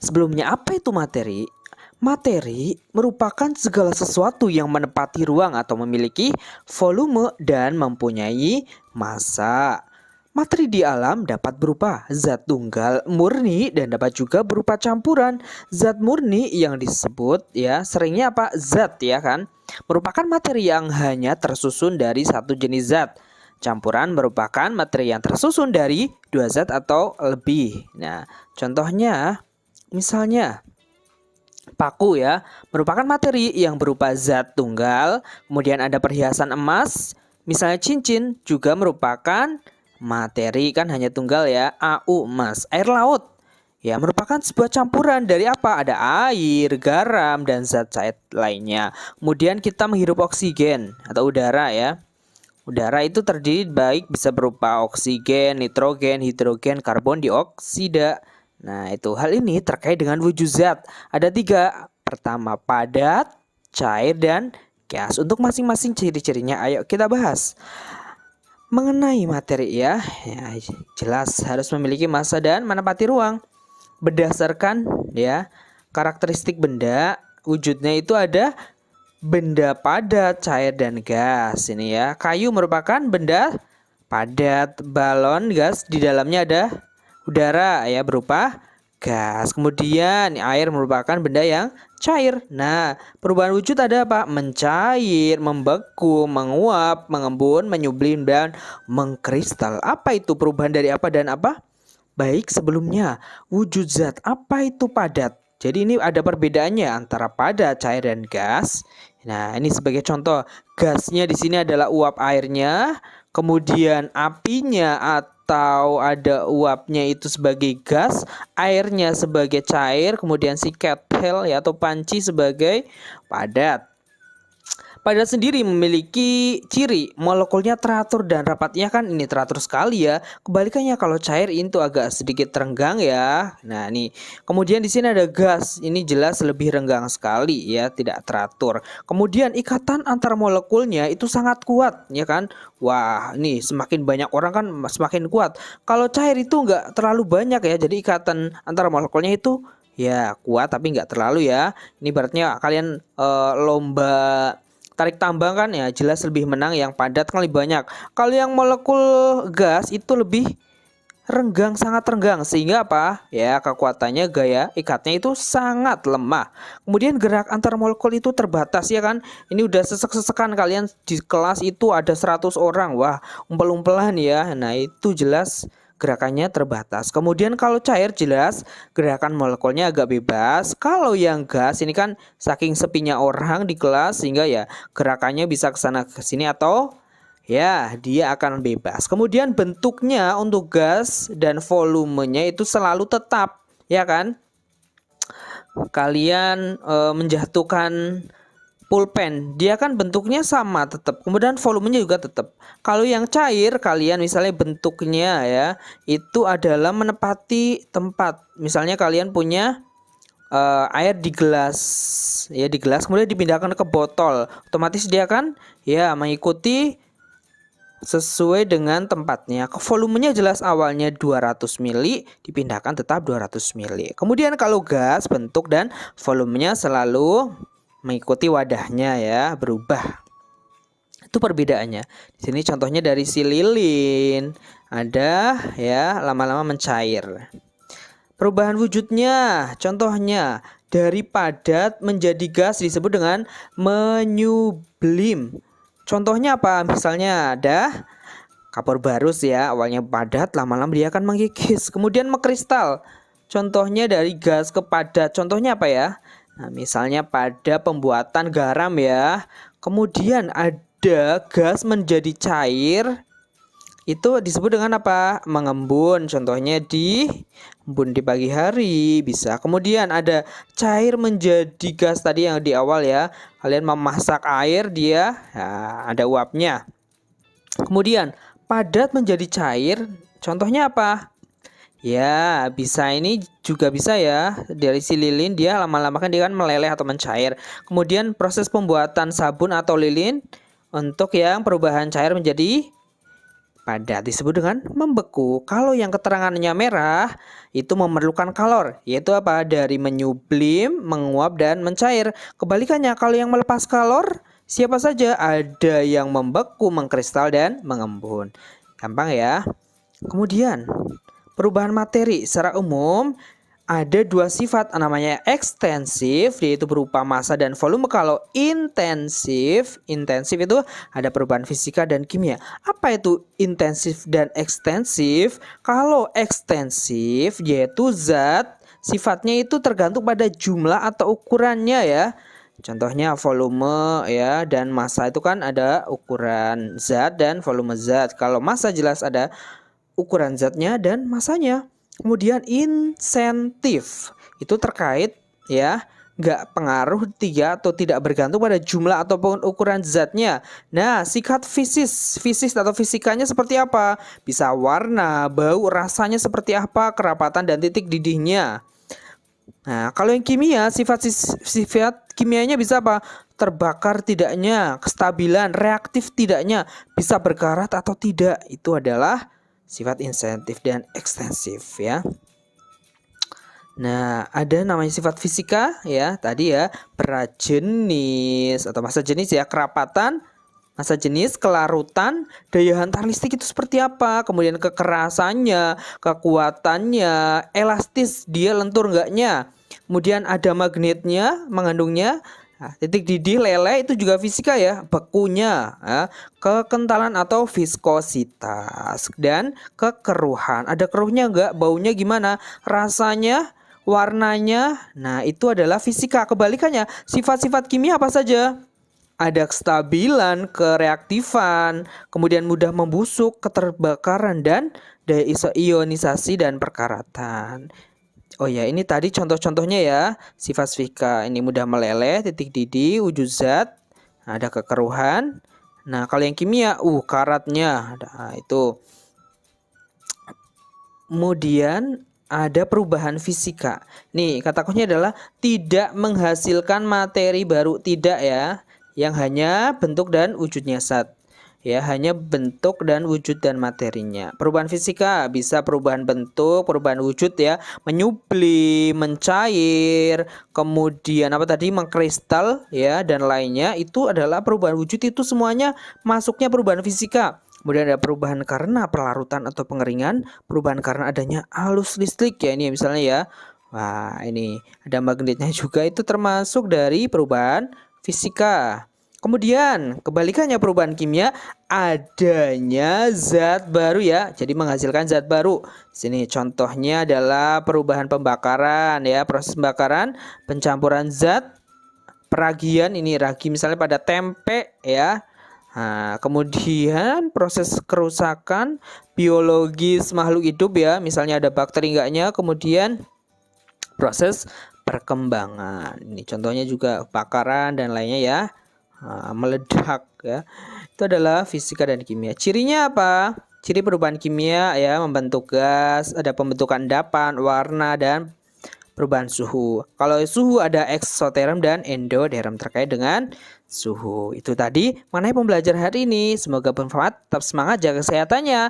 Sebelumnya, apa itu materi? Materi merupakan segala sesuatu yang menempati ruang atau memiliki volume dan mempunyai massa. Materi di alam dapat berupa zat tunggal murni dan dapat juga berupa campuran. Zat murni yang disebut seringnya apa? Zat kan? Merupakan materi yang hanya tersusun dari satu jenis zat. Campuran merupakan materi yang tersusun dari dua zat atau lebih. Nah, contohnya misalnya paku merupakan materi yang berupa zat tunggal, kemudian ada perhiasan emas, misalnya cincin juga merupakan materi kan hanya tunggal AU emas. Air laut merupakan sebuah campuran dari apa? Ada air, garam dan zat cair lainnya. Kemudian kita menghirup oksigen atau udara Udara itu terdiri baik bisa berupa oksigen, nitrogen, hidrogen, karbon dioksida. Nah, itu hal ini terkait dengan wujud zat. Ada 3. Pertama, padat, cair, dan gas. Untuk masing-masing ciri-cirinya, ayo kita bahas. Mengenai materi jelas harus memiliki massa dan menempati ruang. Berdasarkan karakteristik benda, wujudnya itu ada benda padat, cair, dan gas. Ini kayu merupakan benda padat, balon gas di dalamnya ada udara berupa gas. Kemudian air merupakan benda yang cair. Nah, perubahan wujud ada apa? Mencair, membeku, menguap, mengembun, menyublim, dan mengkristal. Apa itu perubahan dari apa dan apa? Baik, sebelumnya wujud zat apa itu padat? Jadi ini ada perbedaannya antara padat, cair, dan gas. Nah, ini sebagai contoh, gasnya di sini adalah uap airnya, kemudian apinya atau ada uapnya itu sebagai gas, airnya sebagai cair, kemudian si kettle atau panci sebagai padat. Padat sendiri memiliki ciri molekulnya teratur dan rapatnya kan ini teratur sekali Kebalikannya kalau cair itu agak sedikit renggang Nah, nih. Kemudian di sini ada gas. Ini jelas lebih renggang sekali tidak teratur. Kemudian ikatan antar molekulnya itu sangat kuat kan. Wah, nih semakin banyak orang kan semakin kuat. Kalau cair itu enggak terlalu banyak Jadi ikatan antar molekulnya itu kuat tapi enggak terlalu Ini berarti kalian lomba tarik tambang kan jelas lebih menang yang padat kan lebih banyak. Kalau yang molekul gas itu lebih renggang, sangat renggang sehingga apa? Kekuatannya gaya ikatnya itu sangat lemah. Kemudian gerak antar molekul itu terbatas kan. Ini udah sesek-sesekan kalian di kelas itu ada 100 orang. Wah, umpel-umpelan Nah, itu jelas gerakannya terbatas. Kemudian kalau cair jelas gerakan molekulnya agak bebas. Kalau yang gas ini kan saking sepinya orang di kelas sehingga gerakannya bisa ke sana ke sini atau dia akan bebas. Kemudian bentuknya untuk gas dan volumenya itu selalu tetap kan. Kalian menjatuhkan pulpen, dia kan bentuknya sama tetap, kemudian volumenya juga tetap. Kalau yang cair kalian misalnya bentuknya itu adalah menepati tempat. Misalnya kalian punya air di gelas di gelas kemudian dipindahkan ke botol, otomatis dia kan mengikuti sesuai dengan tempatnya. Volumenya jelas awalnya 200 mili dipindahkan tetap 200 mili. Kemudian kalau gas bentuk dan volumenya selalu mengikuti wadahnya berubah. Itu perbedaannya. Di sini contohnya dari si lilin ada lama-lama mencair. Perubahan wujudnya contohnya dari padat menjadi gas disebut dengan menyublim. Contohnya apa? Misalnya ada kapur barus awalnya padat, lama-lama dia akan mengikis. Kemudian mengkristal. Contohnya dari gas ke padat. Contohnya apa Nah, misalnya pada pembuatan garam kemudian ada gas menjadi cair, itu disebut dengan apa? Mengembun. Contohnya di embun di pagi hari bisa. Kemudian ada cair menjadi gas tadi yang di awal kalian memasak air dia ada uapnya. Kemudian padat menjadi cair, contohnya apa? Bisa ini juga bisa dari si lilin dia lama-lama kan dia kan meleleh atau mencair. Kemudian proses pembuatan sabun atau lilin untuk yang perubahan cair menjadi padat disebut dengan membeku. Kalau yang keterangannya merah itu memerlukan kalor, yaitu apa? Dari menyublim, menguap dan mencair. Kebalikannya kalau yang melepas kalor siapa saja? Ada yang membeku, mengkristal dan mengembun. Gampang ya. Kemudian perubahan materi secara umum ada dua sifat, namanya ekstensif yaitu berupa massa dan volume. Kalau intensif itu ada perubahan fisika dan kimia. Apa itu intensif dan ekstensif? Kalau ekstensif yaitu zat sifatnya itu tergantung pada jumlah atau ukurannya ya. Contohnya volume ya dan massa itu kan ada ukuran zat dan volume zat. Kalau massa jelas ada ukuran zatnya dan massanya. Kemudian insentif itu terkait ya, nggak pengaruh atau tidak bergantung pada jumlah ataupun ukuran zatnya. Nah, sifat fisis atau fisikanya seperti apa? Bisa warna, bau, rasanya seperti apa, kerapatan dan titik didihnya. Nah, kalau yang kimia, sifat kimianya bisa apa? Terbakar tidaknya, kestabilan, reaktif tidaknya, bisa berkarat atau tidak. Itu adalah sifat insentif dan ekstensif ya. Nah, ada namanya sifat fisika ya, tadi ya, prajenis atau massa jenis ya, kerapatan, massa jenis, kelarutan, daya hantar listrik itu seperti apa, kemudian kekerasannya, kekuatannya, elastis dia lentur enggaknya, kemudian ada magnetnya, mengandungnya. Nah, titik didih, lele itu juga fisika ya, bekunya, ya, kekentalan atau viskositas dan kekeruhan. Ada keruhnya enggak? Baunya gimana? Rasanya, warnanya. Nah, itu adalah fisika. Kebalikannya, sifat-sifat kimia apa saja? Ada kestabilan, kereaktifan, kemudian mudah membusuk, keterbakaran dan daya ionisasi dan perkaratan. Oh ya, ini tadi contoh-contohnya ya. Sifat fisika ini mudah meleleh, titik didih, wujud zat, ada kekeruhan. Nah, kalau yang kimia, karatnya. Nah, itu. Kemudian ada perubahan fisika. Nih, kata kuncinya adalah tidak menghasilkan materi baru, tidak ya. Yang hanya bentuk dan wujudnya zat. Ya, hanya bentuk dan wujud dan materinya. Perubahan fisika bisa perubahan bentuk, perubahan wujud ya, menyublim, mencair, kemudian apa tadi, mengkristal ya dan lainnya. Itu adalah perubahan wujud, itu semuanya masuknya perubahan fisika. Kemudian ada perubahan karena pelarutan atau pengeringan, perubahan karena adanya arus listrik ya, ini misalnya ya. Wah, ini ada magnetnya juga, itu termasuk dari perubahan fisika. Kemudian kebalikannya perubahan kimia, adanya zat baru ya. Jadi menghasilkan zat baru. Sini contohnya adalah perubahan pembakaran ya, proses pembakaran, pencampuran zat, peragian, ini ragi misalnya pada tempe ya. Nah, kemudian proses kerusakan biologis makhluk hidup ya, misalnya ada bakteri enggaknya, kemudian proses perkembangan. Ini contohnya juga bakaran dan lainnya ya. Meledak ya. Itu adalah fisika dan kimia. Cirinya apa? Ciri perubahan kimia ya, membentuk gas, ada pembentukan endapan, warna dan perubahan suhu. Kalau suhu ada eksoterm dan endoterm terkait dengan suhu. Itu tadi mengenai pembelajaran hari ini. Semoga bermanfaat. Tetap semangat, jaga kesehatannya.